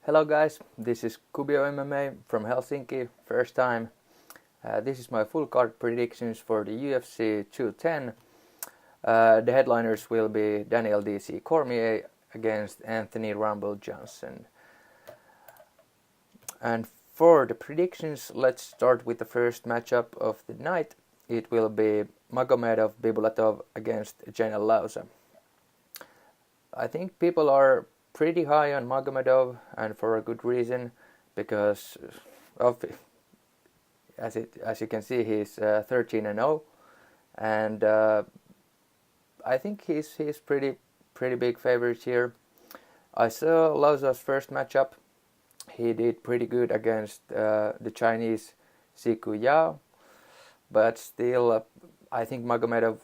Hello guys, this is Kubio MMA from Helsinki, first time. This is my full card predictions for the UFC 210. The headliners will be Daniel DC Cormier against Anthony Rumble Johnson. And for the predictions, let's start with the first matchup of the night. It will be Magomedov Bibulatov against Janel Lausa. I think people are pretty high on Magomedov, and for a good reason, because of, as you can see, he's 13-0, and I think he's pretty big favorite here. I saw Lausa's first matchup. He did pretty good against the Chinese Siku Yao, but still, I think Magomedov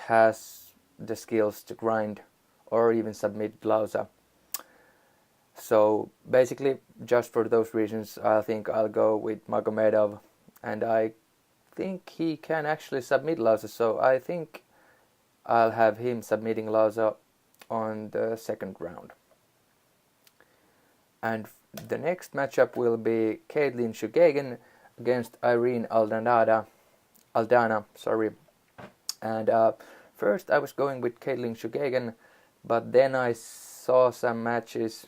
has the skills to grind or even submit Lausa. So basically, just for those reasons, I think I'll go with Magomedov, and I think he can actually submit Lausa, so I think I'll have him submitting Lausa on the second round. And the next matchup will be Chookagian against Irene Aldana. And first I was going with Chookagian, but then I saw some matches,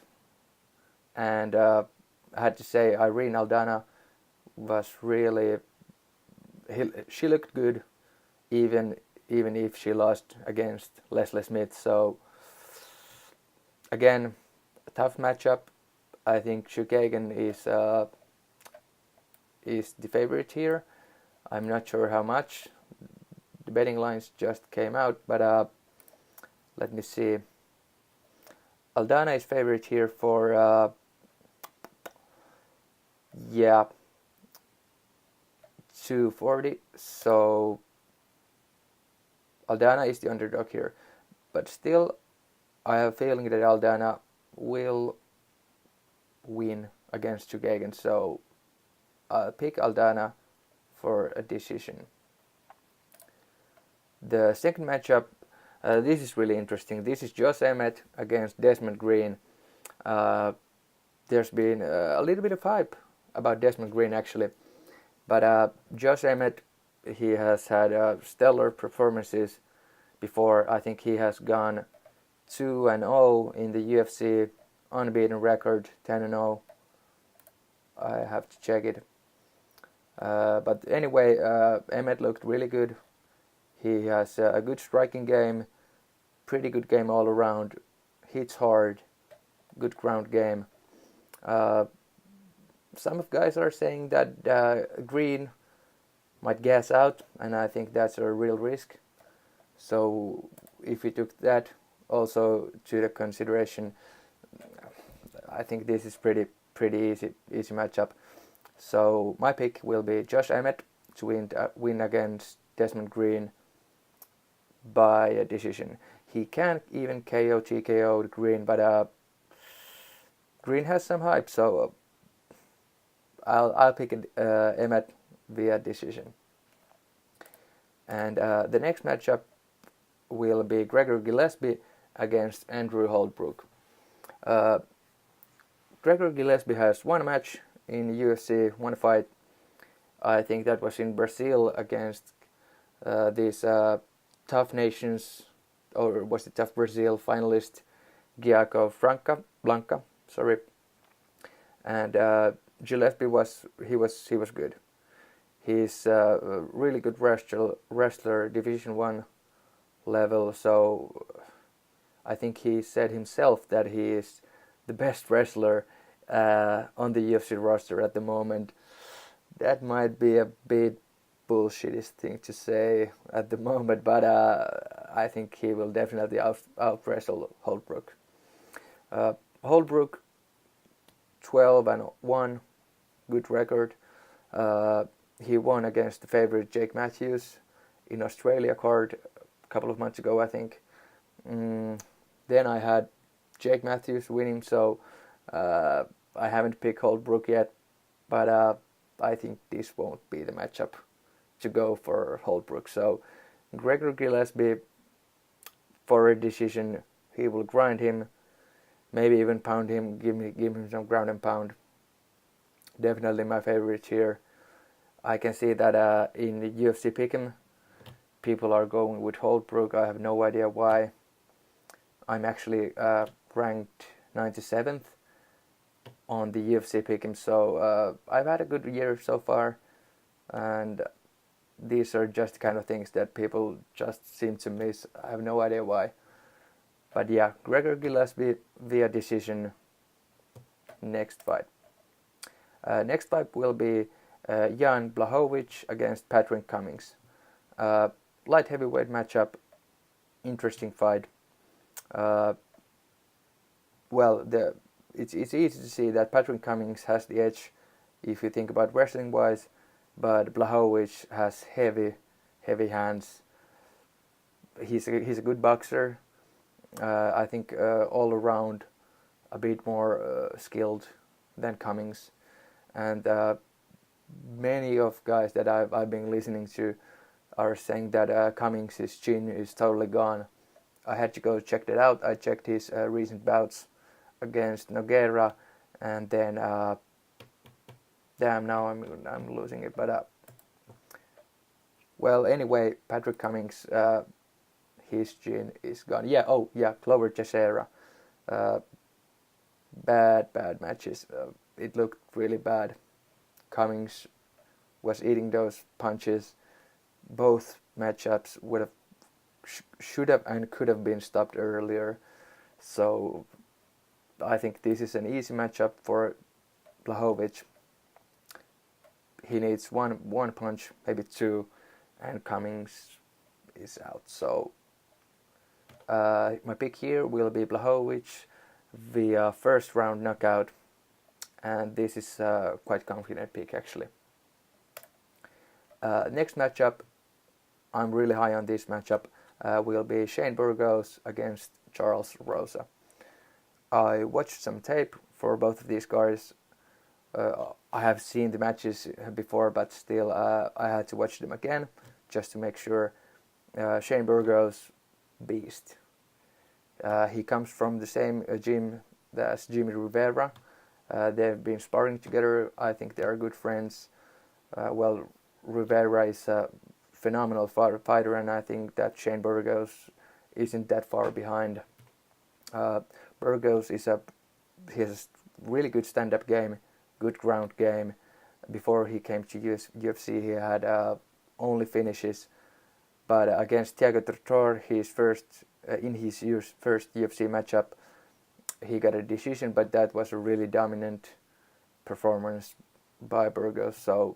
and I had to say Irene Aldana was really, she looked good, even if she lost against Leslie Smith. So again, a tough matchup. I think Chookagian is the favorite here. I'm not sure how much. The betting lines just came out, but let me see. Aldana is favorite here for 240. So Aldana is the underdog here, but still, I have a feeling that Aldana will win against Chookagian. So I'll pick Aldana for a decision. The second matchup, this is really interesting. This is Josh Emmett against Desmond Green. There's been a little bit of hype about Desmond Green actually, but Josh Emmett, he has had stellar performances before. I think he has gone 2-0 in the UFC, unbeaten record, 10-0. I have to check it. But anyway, Emmett looked really good. He has a good striking game, pretty good game all around, hits hard, good ground game. Some of guys are saying that Green might gas out, and I think that's a real risk. So if we took that also to the consideration, I think this is pretty easy matchup. So my pick will be Josh Emmett to win against Desmond Green by a decision. He can't even TKO Green, but Green has some hype, so I'll pick Emmett via decision. And the next matchup will be Gregor Gillespie against Andrew Holbrook. Gregor Gillespie has one match in the UFC, one fight. I think that was in Brazil against these tough nations, or was it Tough Brazil finalist Giaco Blanca, sorry. And Gillespie was good. He's a really good wrestler, Division 1 level. So I think he said himself that he is the best wrestler on the UFC roster at the moment. That might be a bit bullshitty thing to say at the moment, but I think he will definitely out wrestle Holbrook. Holbrook 12-1, good record. He won against the favorite Jake Matthews in Australia card a couple of months ago, I think. Then I had Jake Matthews winning, so I haven't picked Holbrook yet, but I think this won't be the matchup to go for Holbrook. So Gregor Gillespie for a decision. He will grind him. maybe even pound him, give him some ground and pound. Definitely my favorite here. I can see that in the UFC Pick Em, people are going with Holbrook. I have no idea why. I'm actually ranked 97th on the UFC Pick Em, so I've had a good year so far, and these are just the kind of things that people just seem to miss. I have no idea why. But yeah, Gregor Gillespie via decision. Next fight. Next fight will be Jan Blachowicz against Patrick Cummins. Light heavyweight matchup. Interesting fight. It's easy to see that Patrick Cummins has the edge if you think about wrestling wise, but Blachowicz has heavy hands. He's a good boxer. I think all around a bit more skilled than Cummins, and many of guys that I've been listening to are saying that Cummins' chin is totally gone. I had to go check that out. I checked his recent bouts against Nogueira, and then now I'm losing it. But well, anyway, Patrick Cummins, his chin is gone. Clover Teixeira. Bad matches. It looked really bad. Cummins was eating those punches. Both matchups should have and could have been stopped earlier. So I think this is an easy matchup for Blachowicz. He needs one punch, maybe two, and Cummins is out. So my pick here will be Blachowicz via first round knockout, and this is a quite confident pick actually. Next matchup, I'm really high on this matchup, will be Shane Burgos against Charles Rosa. I watched some tape for both of these guys. I have seen the matches before, but still I had to watch them again just to make sure. Shane Burgos, beast. He comes from the same gym as Jimmy Rivera. They've been sparring together. I think they are good friends. Rivera is a phenomenal fighter, and I think that Shane Burgos isn't that far behind. Burgos he has a really good stand-up game, good ground game. Before he came to UFC, he had only finishes. But against Thiago Torre, in his first UFC matchup, he got a decision, but that was a really dominant performance by Burgos. So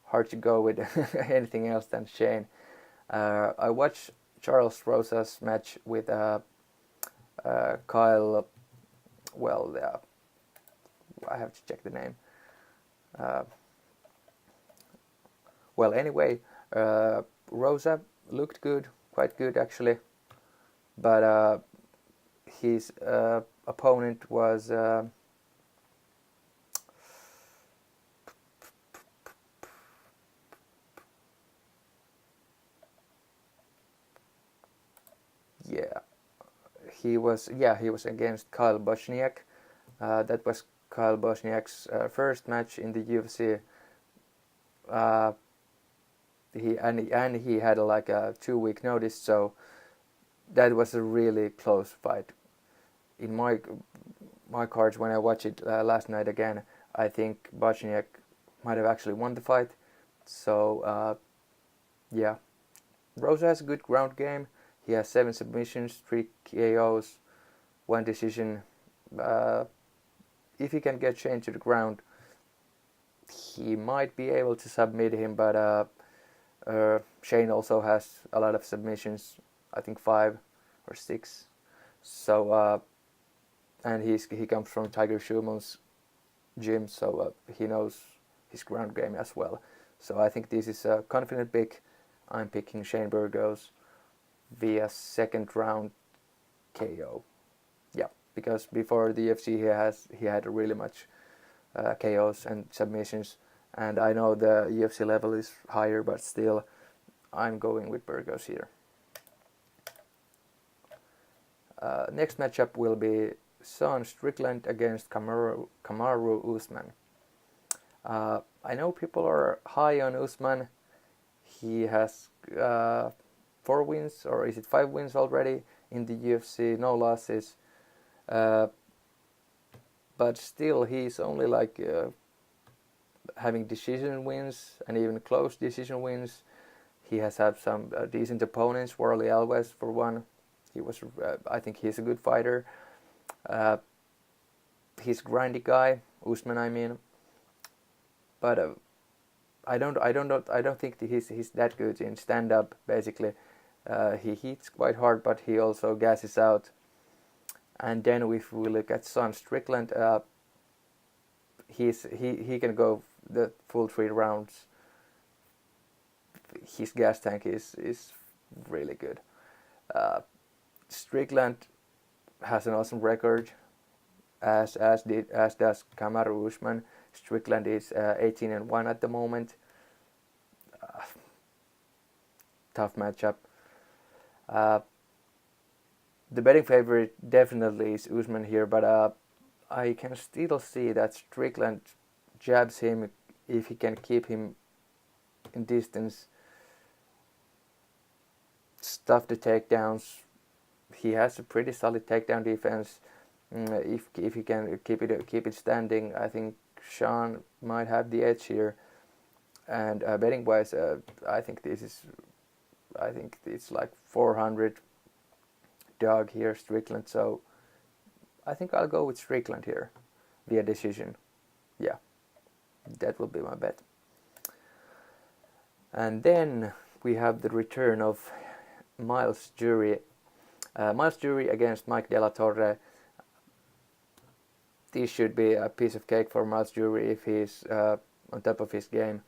hard to go with anything else than Shane. I watched Charles Rosa's match with Kyle. I have to check the name. Rosa looked good, quite good actually, but his opponent was he was against Kyle Bochniak. That was Kyle Bochniak's first match in the UFC. He had like a 2-week notice, so that was a really close fight. In my cards, when I watched it last night again, I think Bochniak might have actually won the fight. So Rosa has a good ground game. He has 7 submissions, 3 KOs, 1 decision. If he can get Shane to the ground, he might be able to submit him, but Shane also has a lot of submissions, I think 5 or 6. So and he comes from Tiger Schumann's gym, so he knows his ground game as well. So I think this is a confident pick. I'm picking Shane Burgos via second round KO. Yeah, because before the UFC he had really much KOs and submissions, and I know the UFC level is higher, but still I'm going with Burgos here. Next matchup will be Sean Strickland against Kamaru Usman. I know people are high on Usman. He has 4 wins, or is it 5 wins already in the UFC, no losses. But still, he's only like having decision wins and even close decision wins. He has had some decent opponents. Warley Alves, for one. I think he's a good fighter. He's a grindy guy, Usman, I mean. But I don't think that he's that good in stand up. Basically, he hits quite hard, but he also gasses out. And then if we look at Sean Strickland, he can go the full 3 rounds. His gas tank is really good. Strickland has an awesome record, as does Kamaru Usman. Strickland is 18-1 at the moment. Tough matchup. The betting favorite definitely is Usman here, but I can still see that Strickland jabs him if he can keep him in distance. Stuff the takedowns. He has a pretty solid takedown defense. If he can keep it standing, I think Sean might have the edge here. And betting wise, I think it's like 400 dog here, Strickland. So I think I'll go with Strickland here via decision. Yeah, that will be my bet. And then we have the return of Miles Jury. Miles Jury against Mike De La Torre. This should be a piece of cake for Miles Jury if he's on top of his game.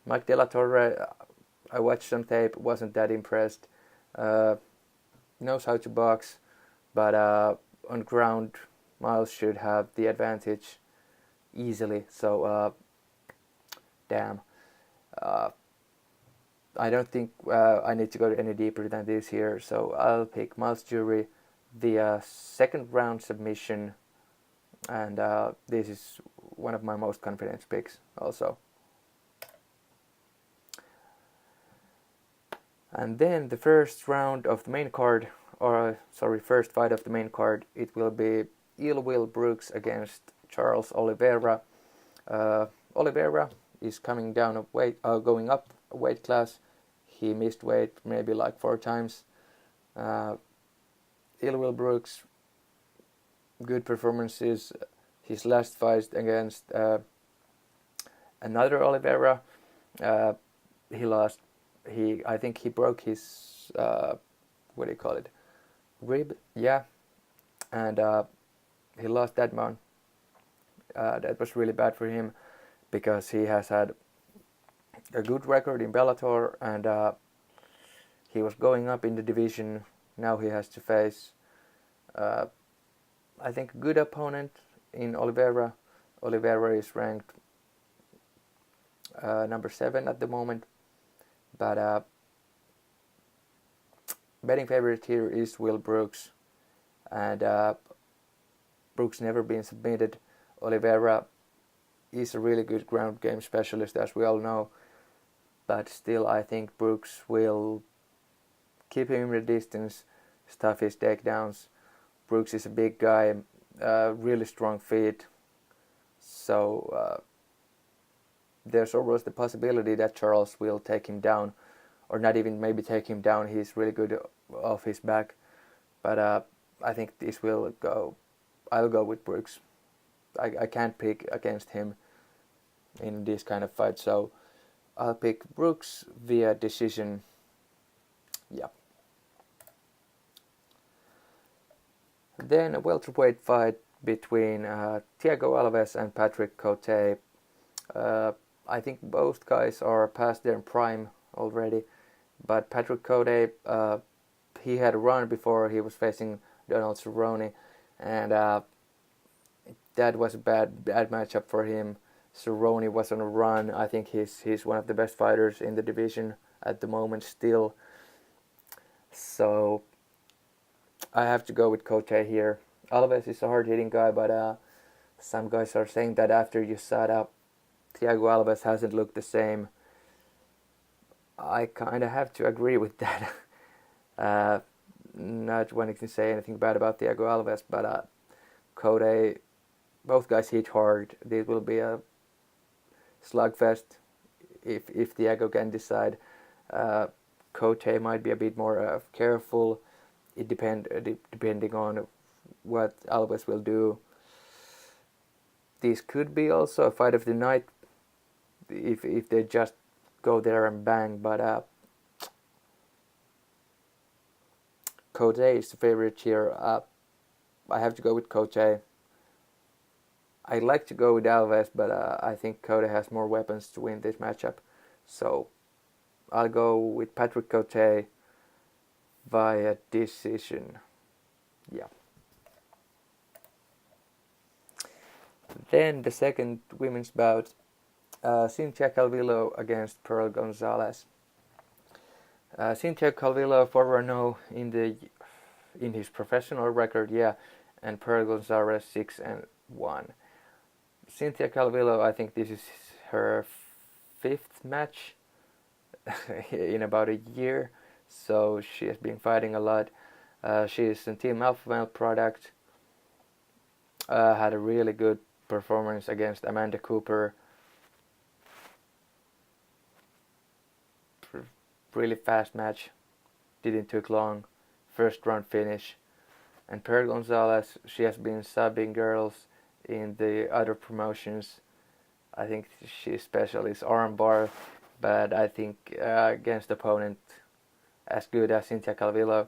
Mike De La Torre, I watched some tape, wasn't that impressed. Knows how to box, but on ground, Miles should have the advantage easily. So, damn. I don't think I need to go any deeper than this here, so I'll pick Miles Jury via 2nd round submission, and this is one of my most confident picks also. And then the first fight of the main card, it will be Ill Will Brooks against Charles Oliveira. Oliveira is coming down going up a weight class. He missed weight maybe like 4 times. Ill Will Brooks, good performances. His last fight against another Oliveira, he lost. I think he broke his rib, yeah, and he lost that one. That was really bad for him because he has had a good record in Bellator, and he was going up in the division. Now he has to face, I think, a good opponent in Oliveira. Oliveira is ranked number 7 at the moment, but betting favorite here is Will Brooks, and Brooks never been submitted. Oliveira is a really good ground game specialist, as we all know, but still I think Brooks will keep him in the distance, stuff his takedowns. Brooks is a big guy, really strong feet, so there's always the possibility that Charles will take him down, or not even maybe take him down. He's really good off his back, but I think I'll go with Brooks. I can't pick against him in this kind of fight, so I'll pick Brooks via decision. Yeah. Then a welterweight fight between Thiago Alves and Patrick Cote. I think both guys are past their prime already, but Patrick Cote, he had a run before he was facing Donald Cerrone, and that was a bad matchup for him. Cerrone was on a run. I think he's one of the best fighters in the division at the moment still. So I have to go with Cote here. Alves is a hard-hitting guy, but some guys are saying that after USADA, Thiago Alves hasn't looked the same. I kind of have to agree with that. Not wanting to say anything bad about Thiago Alves, but Cote, both guys hit hard. This will be a slugfest if Thiago can decide. Cote might be a bit more careful. It depending on what Alves will do. This could be also a fight of the night if they just go there and bang, but Cote is the favorite here. I have to go with Cote. I'd like to go with Alves, but I think Cote has more weapons to win this matchup. So I'll go with Patrick Cote via decision. Yeah. Then the second women's bout, Cynthia Calvillo against Pearl Gonzalez. Cynthia Calvillo 4-0 in his professional record, yeah, and Pearl Gonzalez 6-1. Cynthia Calvillo, I think this is her fifth match in about a year, so she has been fighting a lot. She is a Team Alpha Male product. Had a really good performance against Amanda Cooper. Really fast match. Didn't take long. First round finish. And Pearl Gonzalez, she has been subbing girls in the other promotions. I think she's specialist armbar, but I think against opponent as good as Cynthia Calvillo,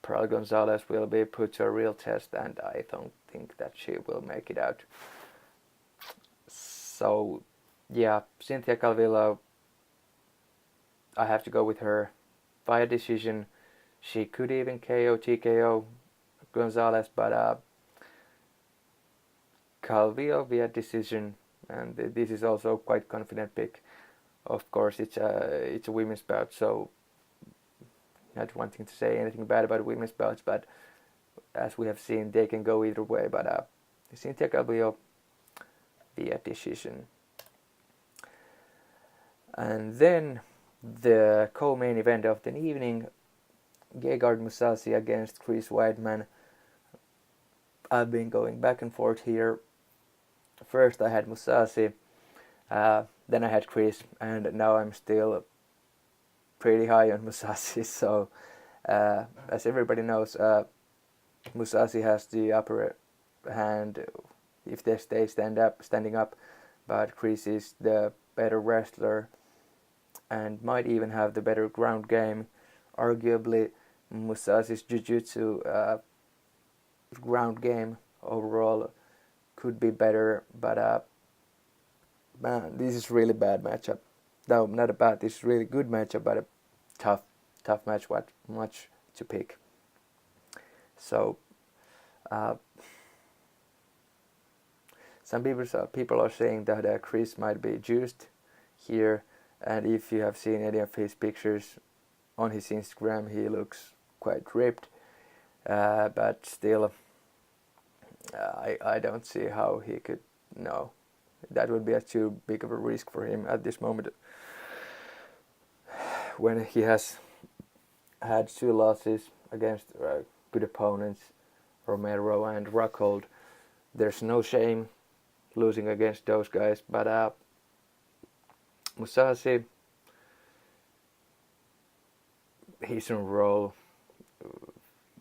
Pearl Gonzalez will be put to a real test, and I don't think that she will make it out. So, yeah, Cynthia Calvillo, I have to go with her via decision. She could even KO, TKO Gonzalez, but Calvillo via decision, and this is also quite confident pick. Of course, it's a women's bout, so not wanting to say anything bad about women's bouts, but as we have seen, they can go either way. But Cynthia Calvillo via decision. And then the co-main event of the evening, Gegard Mousasi against Chris Weidman. I've been going back and forth here. First I had Mousasi, then I had Chris, and now I'm still pretty high on Mousasi. So, as everybody knows, Mousasi has the upper hand if they stay standing up, but Chris is the better wrestler and might even have the better ground game. Arguably, Mousasi's jiu-jitsu ground game overall could be better, but man, this is really bad matchup. No, not a bad. This is really good matchup, but a tough match. What much to pick? So, some people are saying that Chris might be juiced here, and if you have seen any of his pictures on his Instagram, he looks quite ripped. But still, I don't see how he could. No, that would be too big of a risk for him at this moment, when he has had 2 losses against good opponents, Romero and Rockhold. There's no shame losing against those guys, but Mousasi, he's on a roll,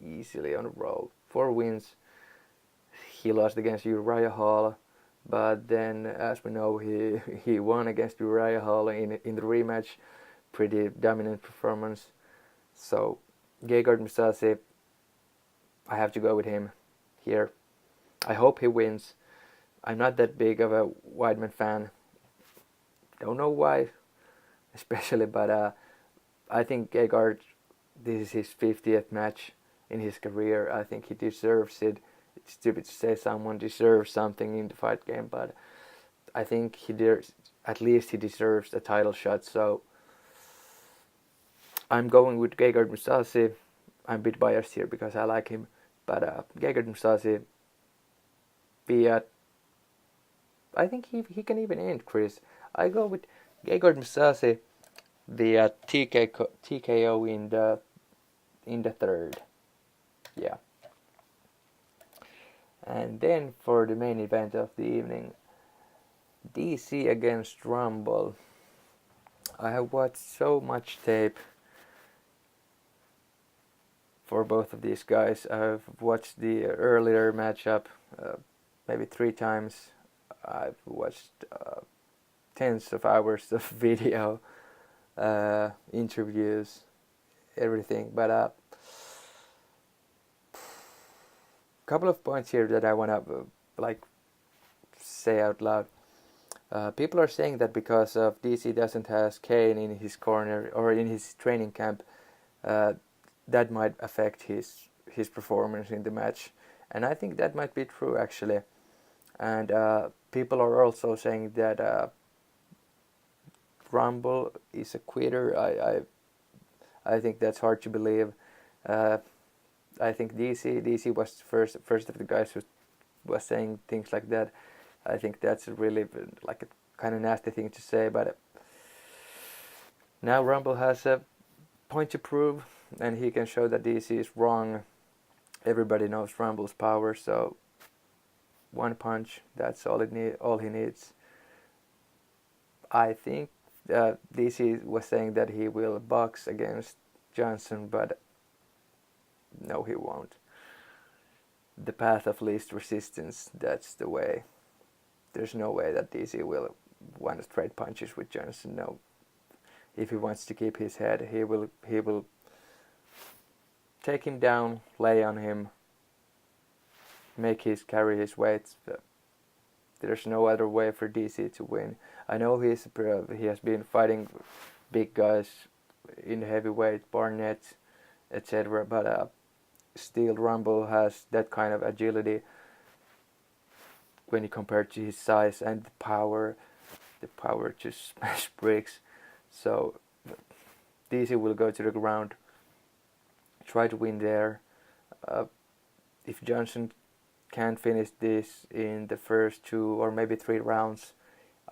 easily on a roll. 4 wins. He lost against Uriah Hall, but then, as we know, he won against Uriah Hall in the rematch. Pretty dominant performance. So, Gegard Mousasi, I have to go with him here. I hope he wins. I'm not that big of a Weidman fan. Don't know why, especially, but I think Gegard, this is his 50th match in his career. I think he deserves it. It's stupid to say someone deserves something in the fight game, but I think at least he deserves a title shot. So I'm going with Gegard Mousasi. I'm a bit biased here because I like him. But Gegard Mousasi via, I think he can even end Chris. I go with Gegard Mousasi via TKO in the third. Yeah. And then for the main event of the evening, DC against Rumble. I have watched so much tape for both of these guys. I've watched the earlier matchup maybe 3 times. I've watched tens of hours of video, interviews, everything. But couple of points here that I want to say out loud. People are saying that because of DC doesn't have Kane in his corner or in his training camp, that might affect his performance in the match, and I think that might be true actually. And people are also saying that Rumble is a quitter. I think that's hard to believe. I think DC was first of the guys who was saying things like that. I think that's really like a kind of nasty thing to say, but now Rumble has a point to prove, and he can show that DC is wrong. Everybody knows Rumble's power, so one punch, that's all he needs. I think DC was saying that he will box against Johnson, but no, he won't. The path of least resistance, that's the way. There's no way that DC will want to trade punches with Johnson. No. If he wants to keep his head, he will take him down, lay on him, carry his weight. There's no other way for DC to win. I know he has been fighting big guys in heavyweight, Barnett, etc. But still, Rumble has that kind of agility when you compare to his size and the power to smash bricks. So DC will go to the ground, try to win there. If Johnson can't finish this in the first 2 or maybe 3 rounds,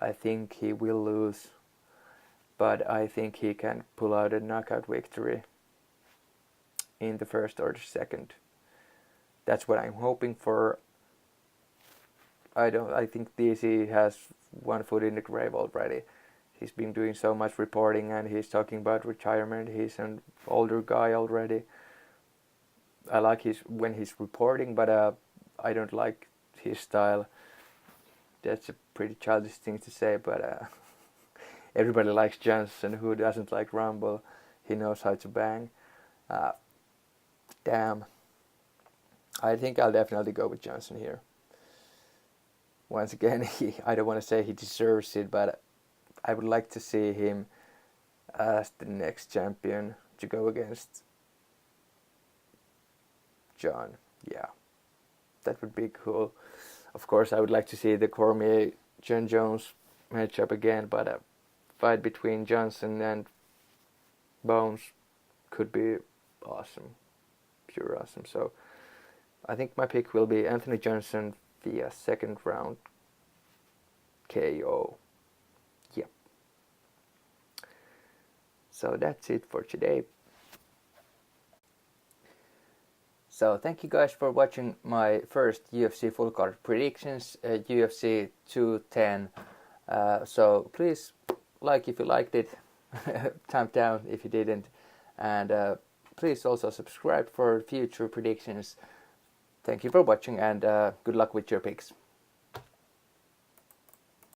I think he will lose. But I think he can pull out a knockout victory in the first or the second. That's what I'm hoping for. I think DC has one foot in the grave already. He's been doing so much reporting and he's talking about retirement. He's an older guy already. I like when he's reporting, but I don't like his style. That's a pretty childish thing to say, but everybody likes Johnson. Who doesn't like Rumble? He knows how to bang. Damn. I think I'll definitely go with Johnson here. Once again, I don't want to say he deserves it, but I would like to see him as the next champion to go against John. Yeah, that would be cool. Of course, I would like to see the Cormier John Jones matchup again, but a fight between Johnson and Bones could be awesome, pure awesome. So I think my pick will be Anthony Johnson via second round KO. Yep. So that's it for today. So thank you guys for watching my first UFC full card predictions, UFC 210. So please like if you liked it, thumb down if you didn't, and please also subscribe for future predictions. Thank you for watching, and good luck with your picks.